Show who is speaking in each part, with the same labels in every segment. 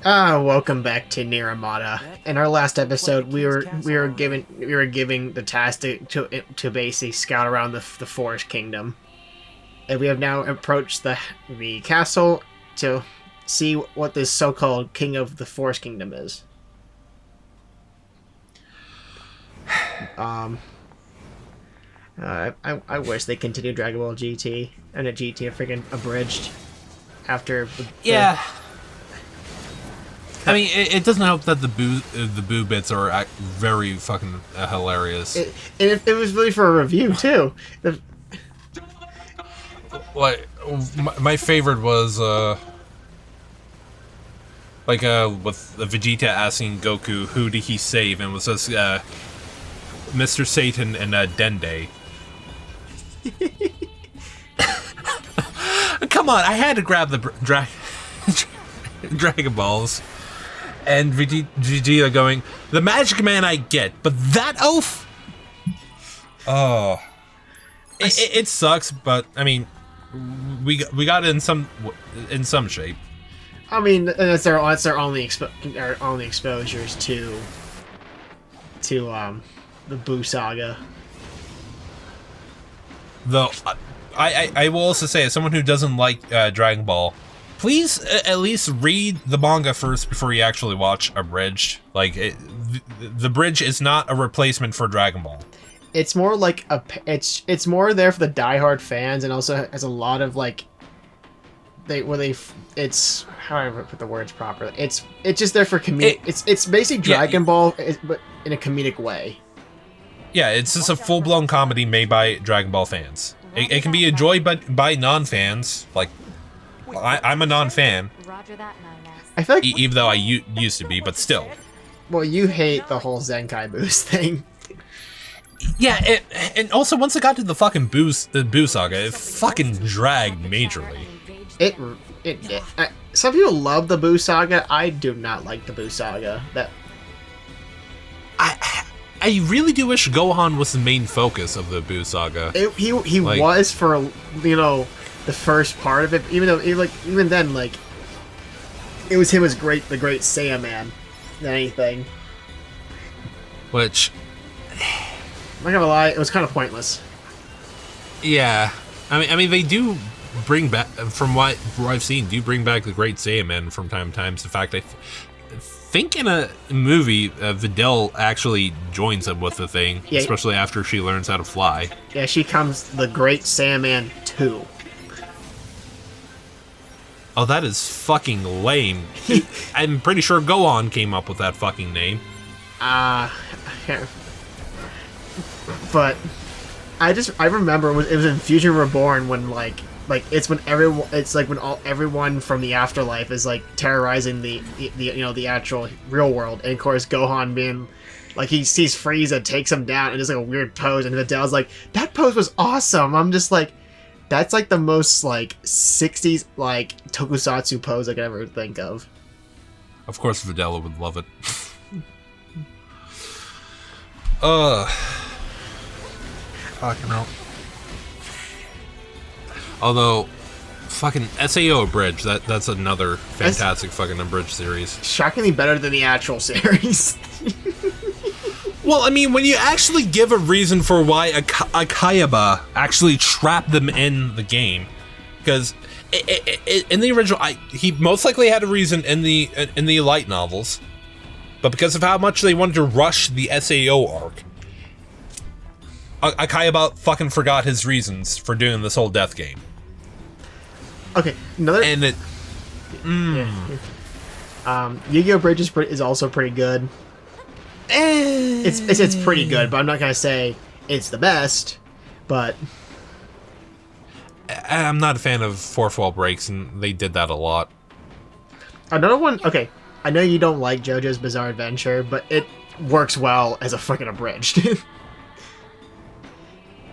Speaker 1: Welcome back to NeiR Automata. In our last episode, we were giving the task to basically scout around the Forest Kingdom, and we have now approached the castle to see what this so-called King of the Forest Kingdom is. Um, I wish they continued Dragon Ball GT and a GT freaking abridged after
Speaker 2: Yeah. I mean, it doesn't help that the boo bits are very fucking hilarious.
Speaker 1: It was really for a review too.
Speaker 2: Like, my favorite was with Vegeta asking Goku who did he save, and it was just Mr. Satan and Dende. Come on, I had to grab the Dragon Balls. And Vegeta going, the Magic Man I get, but that oaf? Oh. It sucks, but, I mean, we got it in some shape.
Speaker 1: I mean, that's their only exposures to the Boo Saga.
Speaker 2: Though, I will also say, as someone who doesn't like Dragon Ball, please at least read the manga first before you actually watch Abridged. Like, the Bridge is not a replacement for Dragon Ball.
Speaker 1: It's more like it's more there for the diehard fans, and also has a lot of like it's how do I put the words properly? It's just there for comedic. It's basically Dragon Ball, but in a comedic way.
Speaker 2: Yeah, it's just a full-blown comedy made by Dragon Ball fans. It can be enjoyed by non-fans, like. I'm a non-fan.
Speaker 1: I feel like
Speaker 2: even though I used to be, but still.
Speaker 1: Well, you hate the whole Zenkai Boost thing.
Speaker 2: Yeah, and also once it got to the fucking Boo Saga, it fucking dragged majorly.
Speaker 1: Some people love the Boo Saga. I do not like the Boo Saga.
Speaker 2: I really do wish Gohan was the main focus of the Boo Saga.
Speaker 1: He was for the first part of it, even then it was him as the great Saiyaman than anything.
Speaker 2: Which,
Speaker 1: I'm not gonna lie, it was kind of pointless.
Speaker 2: Yeah, I mean they do bring back, from what I've seen, bring back the great Saiyaman from time to time. In fact, I think in a movie, Videl actually joins him with the thing, especially after she learns how to fly. Yeah,
Speaker 1: she comes the great Saiyaman 2.
Speaker 2: Oh, that is fucking lame. I'm pretty sure Gohan came up with that fucking name.
Speaker 1: But I remember it was in Fusion Reborn when everyone from the afterlife is like terrorizing the actual real world, and of course Gohan being like, he sees Frieza, takes him down, and does like a weird pose, and Vidal's like, that pose was awesome. I'm just like, that's like the most like 60s like tokusatsu pose I could ever think of.
Speaker 2: Of course Videla would love it. Fucking hell. Although, fucking SAO Abridged, that's another fantastic fucking Abridged series.
Speaker 1: Shockingly better than the actual series.
Speaker 2: Well, I mean, when you actually give a reason for why Akayaba actually trapped them in the game, because in the original, he most likely had a reason in the light novels, but because of how much they wanted to rush the SAO arc, Akayaba fucking forgot his reasons for doing this whole death game.
Speaker 1: Okay, another.
Speaker 2: And it.
Speaker 1: Yu-Gi-Oh! Bridge is also pretty good. It's pretty good, but I'm not gonna say it's the best. But
Speaker 2: I'm not a fan of fourth wall breaks, and they did that a lot.
Speaker 1: Another one. Okay, I know you don't like JoJo's Bizarre Adventure, but it works well as a fucking abridged.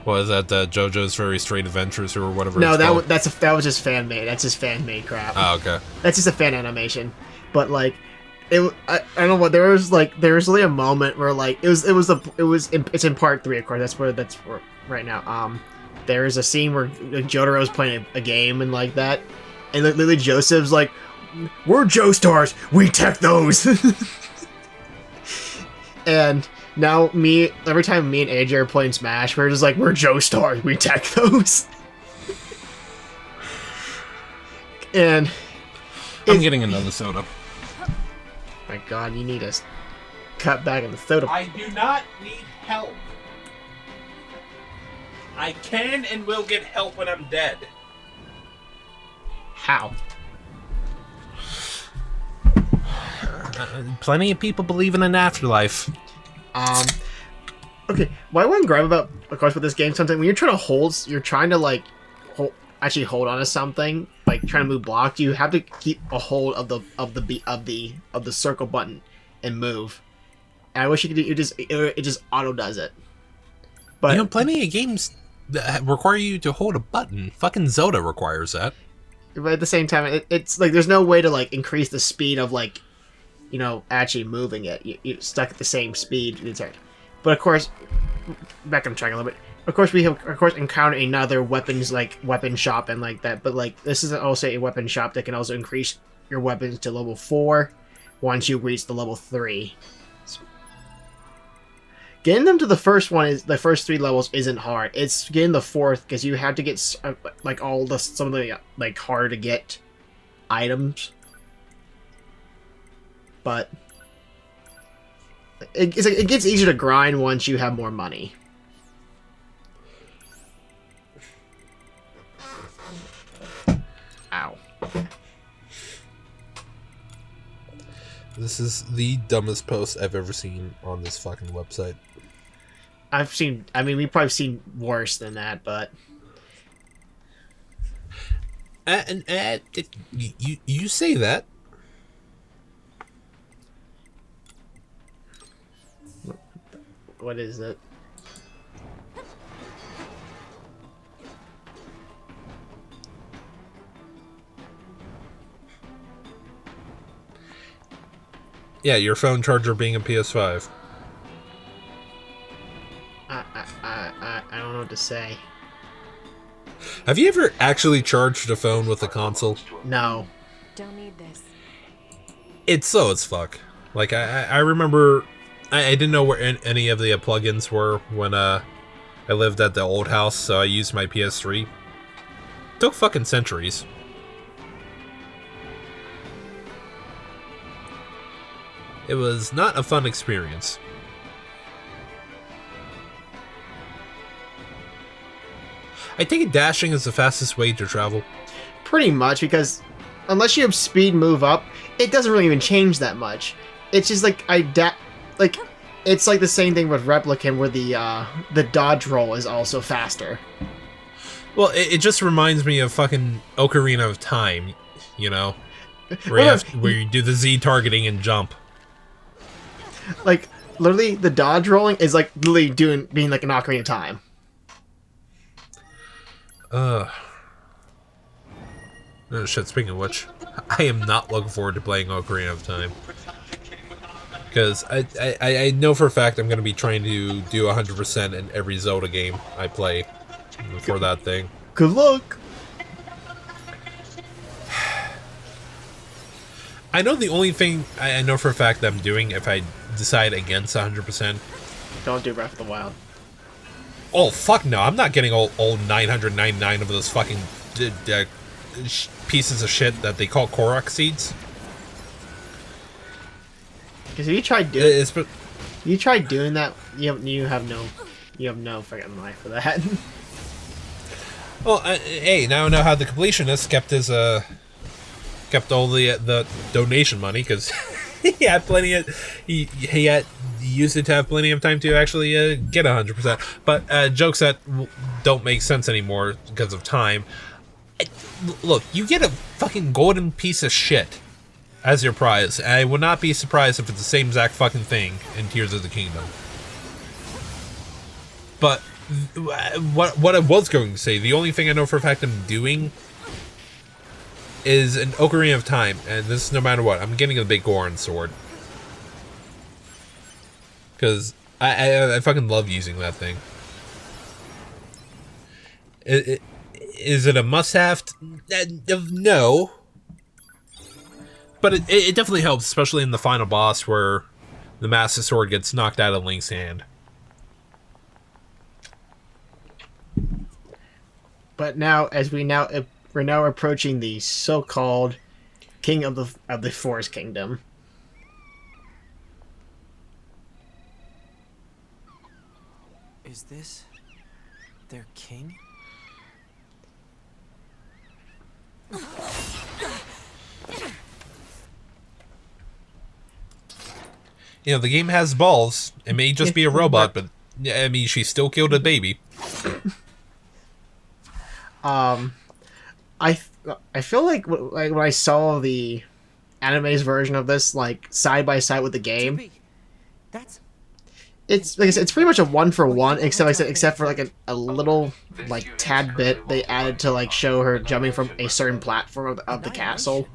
Speaker 2: What is that? JoJo's Very Straight Adventures or whatever?
Speaker 1: No, that was just fan made. That's just fan made crap.
Speaker 2: Oh, okay.
Speaker 1: That's just a fan animation. But like, I don't know what there was really a moment where like it's in part 3, of course. That's where right now. There is a scene where Jotaro's playing a game and like that, and literally Joseph's like, we're Joestars. We tech those. And now every time me and AJ are playing Smash, we're just like, we're Joestars. We tech those. And
Speaker 2: I'm getting another soda.
Speaker 1: My God, you need to cut back on the soda.
Speaker 2: I do not need help. I can and will get help when I'm dead.
Speaker 1: How?
Speaker 2: Plenty of people believe in an afterlife.
Speaker 1: Okay, what I want to grab about, of course, with this game, something when you're trying to like hold on to something, like trying to move blocks, you have to keep a hold of the circle button and move. And I wish you could do it just auto does it. But
Speaker 2: you know, plenty of games that require you to hold a button. Fucking Zelda requires that.
Speaker 1: But at the same time, it's like there's no way to like increase the speed of like, you know, actually moving it. You're stuck at the same speed. But of course, back on track a little bit. Of course, we have encountered another weapon shop and like that. But like this is also a weapon shop that can also increase your weapons to level 4 once you reach the level 3. Getting them to the first 3 levels isn't hard. It's getting the 4th because you have to get like some of the like hard to get items. But it gets easier to grind once you have more money. Ow.
Speaker 2: This is the dumbest post I've ever seen on this fucking website.
Speaker 1: We've probably seen worse than that, but...
Speaker 2: You say that.
Speaker 1: What is it?
Speaker 2: Yeah, your phone charger being a PS5.
Speaker 1: I don't know what to say.
Speaker 2: Have you ever actually charged a phone with a console?
Speaker 1: No.
Speaker 3: Don't need this.
Speaker 2: It's slow as fuck. Like, I remember... I didn't know where any of the plugins were when I lived at the old house, so I used my PS3. It took fucking centuries. It was not a fun experience. I take it dashing is the fastest way to travel.
Speaker 1: Pretty much, because unless you have speed move up, it doesn't really even change that much. It's just like it's like the same thing with Replicant, where the dodge roll is also faster.
Speaker 2: Well, it just reminds me of fucking Ocarina of Time, you know, where you do the Z targeting and jump.
Speaker 1: Like literally, the dodge rolling is like literally being like an Ocarina of Time.
Speaker 2: Oh shit, speaking of which, I am not looking forward to playing Ocarina of Time. Because I know for a fact I'm going to be trying to do 100% in every Zelda game I play for that thing.
Speaker 1: Good luck!
Speaker 2: I know the only thing I know for a fact that I'm doing if I decide against 100%...
Speaker 1: Don't do Breath of the Wild.
Speaker 2: Oh, fuck no. I'm not getting all 999 of those fucking pieces of shit that they call Korok seeds.
Speaker 1: Because if you tried doing that, you have no fucking life for that.
Speaker 2: Well, hey, now I know how the completionist kept all the donation money, because he had plenty of he used it to have plenty of time to actually get 100%. But jokes that don't make sense anymore because of time. Look, you get a fucking golden piece of shit as your prize. I would not be surprised if it's the same exact fucking thing in Tears of the Kingdom. But what I was going to say, the only thing I know for a fact I'm doing is an Ocarina of Time, and this is no matter what. I'm getting a big Goron sword. Because I fucking love using that thing. Is it a must-have? No. But it definitely helps, especially in the final boss where the Master Sword gets knocked out of Link's hand.
Speaker 1: But now, we're now approaching the so-called King of the Forest Kingdom.
Speaker 3: Is this their king?
Speaker 2: You know, the game has balls. It may just be a robot, but I mean, she still killed a baby.
Speaker 1: I feel like when I saw the anime's version of this, like side by side with the game,
Speaker 3: That's
Speaker 1: it's like I said, it's pretty much a 1-for-1, except for like a little like tad bit they added to like show her jumping from a certain platform of the castle,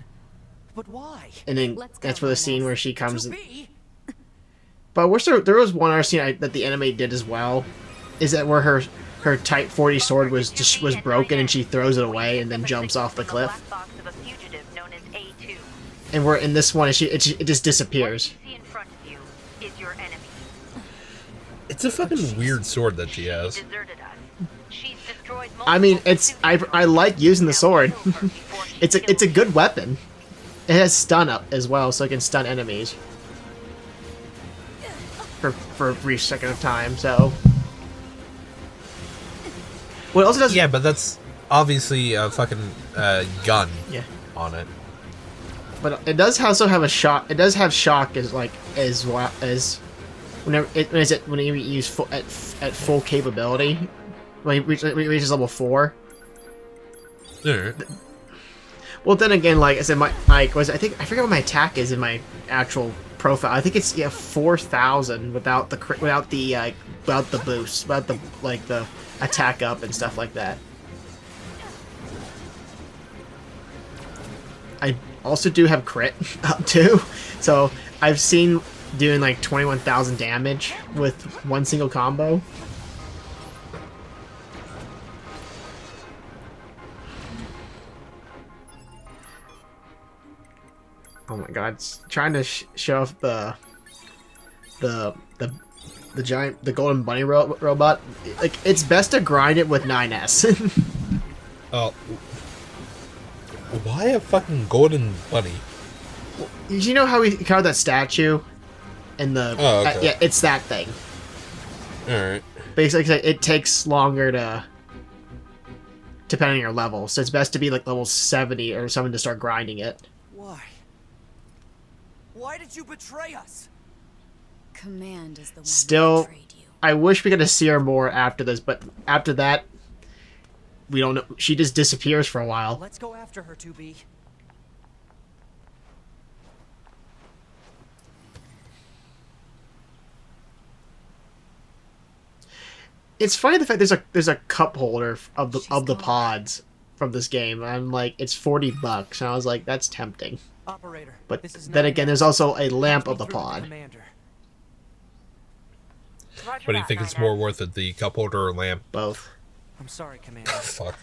Speaker 3: but why?
Speaker 1: and then that's for the scene where she comes.
Speaker 3: To be?
Speaker 1: But there was one other scene that the anime did as well, is that where her Type 40 sword was broken and she throws it away and then jumps off the cliff. And we're in this one, it just disappears.
Speaker 2: It's a fucking weird sword that she has.
Speaker 1: I mean, I like using the sword. it's a good weapon. It has stun up as well, so it can stun enemies for a brief second of time. So, what else it does?
Speaker 2: Yeah, but that's obviously a fucking gun.
Speaker 1: Yeah.
Speaker 2: On it.
Speaker 1: But it does also have a shock. It does have shock as well as when you use at full capability. When it reaches level 4.
Speaker 2: Alright.
Speaker 1: Well, then again, like I said, I forget what my attack is in my actual profile. I think it's 4,000 without the boost, without the attack up and stuff like that. I also do have crit up too, so I've seen doing like 21,000 damage with one single combo. Oh my god, it's trying to show off the giant, the golden bunny robot. Like, it's best to grind it with 9S.
Speaker 2: Oh. Why a fucking golden bunny?
Speaker 1: Did you know how we carved that statue? In the
Speaker 2: okay.
Speaker 1: Yeah, it's that thing.
Speaker 2: Alright.
Speaker 1: Basically, it takes longer depending on your level, so it's best to be like level 70 or something to start grinding it.
Speaker 3: Why? Why did you betray us?
Speaker 4: Command is the one
Speaker 1: Still,
Speaker 4: who betrayed you.
Speaker 1: I wish we got to see her more after this, but after that, we don't know. She just disappears for a while.
Speaker 3: Let's go after her, 2B.
Speaker 1: It's funny the fact there's a cup holder of the pods from this game. I'm like, it's $40, and I was like, that's tempting.
Speaker 3: Operator,
Speaker 1: But
Speaker 3: this is
Speaker 1: then
Speaker 3: NeiR.
Speaker 1: again, there's also a lamp of the
Speaker 3: Through to
Speaker 1: pod.
Speaker 3: Commander.
Speaker 2: What do you think it's more worth it, the cup holder or lamp?
Speaker 1: Both.
Speaker 3: I'm sorry, Commander.
Speaker 2: Fuck.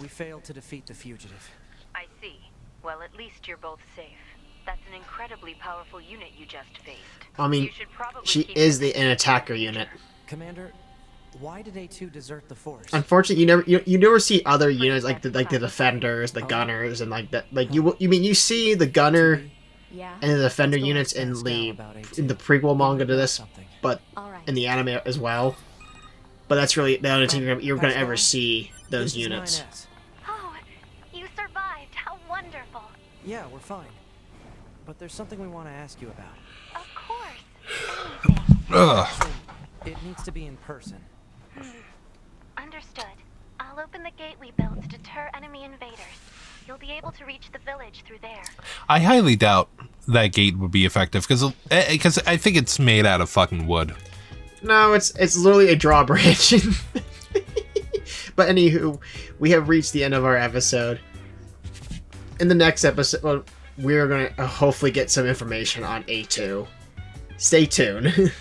Speaker 3: We failed to defeat the fugitive.
Speaker 5: I see. Well, at least you're both safe. That's an incredibly powerful unit you just faced.
Speaker 1: I mean,
Speaker 5: You should probably
Speaker 1: she
Speaker 5: keep
Speaker 1: is
Speaker 5: your
Speaker 1: an attacker unit.
Speaker 3: Commander, why did A2 desert the force?
Speaker 1: Unfortunately, you never see other units like the defenders, the gunners, and like that. Like you see the gunner
Speaker 4: Yeah.
Speaker 1: and the defender
Speaker 3: Still
Speaker 1: units
Speaker 3: understands
Speaker 1: in
Speaker 3: now
Speaker 1: the
Speaker 3: about A2.
Speaker 1: prequel manga to this,
Speaker 3: Something.
Speaker 1: but
Speaker 4: All right.
Speaker 1: in the anime as well. But that's really the only time you're gonna ever see those
Speaker 3: This is
Speaker 1: units.
Speaker 3: 9S.
Speaker 5: Oh, you survived. How wonderful.
Speaker 3: Yeah, we're fine. But there's something we want to ask you about.
Speaker 5: Of course. Anything.
Speaker 2: Ugh.
Speaker 3: It needs to be in person.
Speaker 5: Understood. I'll open the gate we built to deter enemy invaders. You'll be able to reach the village through there.
Speaker 2: I highly doubt that gate would be effective, because I think it's made out of fucking wood.
Speaker 1: No, it's literally a drawbridge. But anywho, we have reached the end of our episode. In the next episode, we're gonna hopefully get some information on A2. Stay tuned.